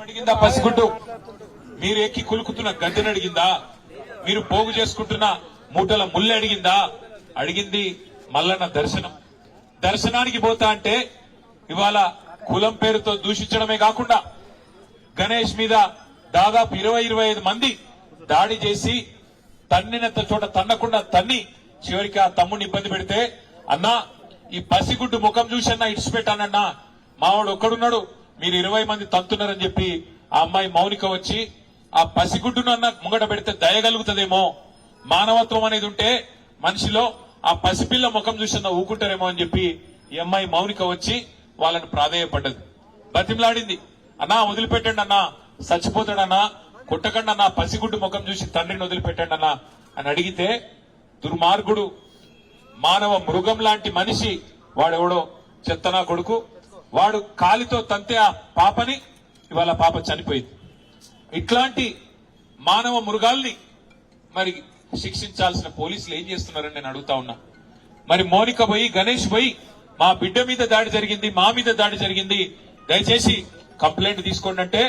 అడిగిందా పసిగుడ్డు? మీరు ఎక్కి కులుకుతున్న గద్దెను అడిగిందా? మీరు పోగు చేసుకుంటున్న మూటల ముళ్ళు అడిగిందా? అడిగింది మల్లన్న దర్శనం. దర్శనానికి పోతా అంటే ఇవాళ కులం పేరుతో దూషించడమే కాకుండా గణేష్ మీద దాదాపు 20-25 మంది దాడి చేసి తన్నినంత చోట తన్నకుండా తన్ని చివరికి ఆ తమ్ముడిని ఇబ్బంది పెడితే, అన్నా ఈ పసిగుడ్డు ముఖం చూసి అన్నా ఇడిచిపెట్టానన్నా, మావాడు ఒక్కడున్నాడు, మీరు 20 మంది తంతున్నారని చెప్పి ఆ అమ్మాయి మౌనిక వచ్చి ఆ పసిగుడ్డును అన్న ముంగట పెడితే దయగలుగుతుందేమో, మానవత్వం అనేది ఉంటే మనిషిలో ఆ పసిపిల్ల ముఖం చూసన్నా ఊకుంటారేమో అని చెప్పి ఈ అమ్మాయి మౌనిక వచ్చి వాళ్ళని ప్రాధేయపడ్డది, బతిమలాడింది. అన్నా వదిలిపెట్టండి అన్నా, చచ్చిపోతాడన్నా, కొట్టకండి అన్నా, పసిగుడ్డు ముఖం చూసి తండ్రిని వదిలిపెట్టండి అన్నా అని అడిగితే, దుర్మార్గుడు మానవ మృగం లాంటి మనిషి వాడెవడో చెత్తనా కొడుకు, వాడు కాలితో తంతే ఆ పాపని, ఇవాళ పాప చనిపోయింది. ఇట్లాంటి మానవ మృగాల్ని మరి శిక్షించాల్సిన పోలీసులు ఏం చేస్తున్నారని నేను అడుగుతా ఉన్నా. మరి మౌనిక పోయి గణేష్ పోయి మా బిడ్డ మీద దాడి జరిగింది, మా మీద దాడి జరిగింది, దయచేసి కంప్లైంట్ తీసుకోండి అంటే,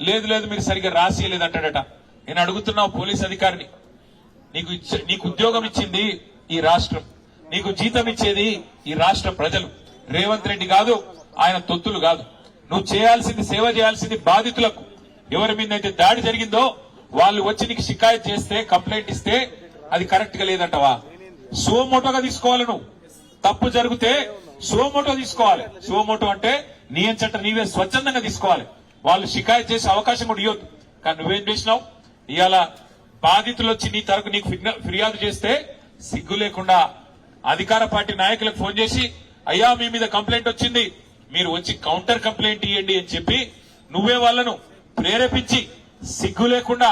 లేదు లేదు మీరు సరిగ్గా రాసియలేదంటాడట. నేను అడుగుతున్నా పోలీస్ అధికారిని, నీకు ఉద్యోగం ఇచ్చింది ఈ రాష్ట్రం, నీకు జీతం ఇచ్చేది ఈ రాష్ట్ర ప్రజలు, రేవంత్ రెడ్డి కాదు, ఆయన తొత్తులు కాదు. నువ్వు చేయాల్సింది, సేవ చేయాల్సింది బాధితులకు. ఎవరి మీద అయితే దాడి జరిగిందో వాళ్ళు వచ్చి నీకు షికాయత్ చేస్తే, కంప్లైంట్ ఇస్తే అది కరెక్ట్ గా లేదంటవా? సుమోటోగా తీసుకోవాలి. నువ్వు తప్పు జరిగితే సుమోటో తీసుకోవాలి. సుమోటో అంటే నీ అంచట నీవే స్వచ్ఛందంగా తీసుకోవాలి. వాళ్ళు షికాయత్ చేసే అవకాశం కూడా ఇవ్వద్దు. కానీ నువ్వేం చేసినావు? ఇవాళ బాధితులు వచ్చి నీ తరపు నీకు ఫిర్యాదు చేస్తే సిగ్గు లేకుండా అధికార పార్టీ నాయకులకు ఫోన్ చేసి, అయ్యా మీ మీద కంప్లైంట్ వచ్చింది, మీరు వచ్చి కౌంటర్ కంప్లైంట్ ఇవ్వండి అని చెప్పి నువ్వే వాళ్లను ప్రేరేపించి, సిగ్గు లేకుండా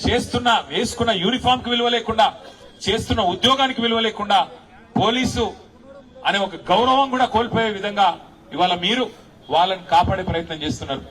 చేస్తున్న, వేసుకున్న యూనిఫామ్ కి విలువ లేకుండా, చేస్తున్న ఉద్యోగానికి విలువ లేకుండా, పోలీసు అనే ఒక గౌరవం కూడా కోల్పోయే విధంగా ఇవాళ మీరు వాళ్ళని కాపాడే ప్రయత్నం చేస్తున్నారు.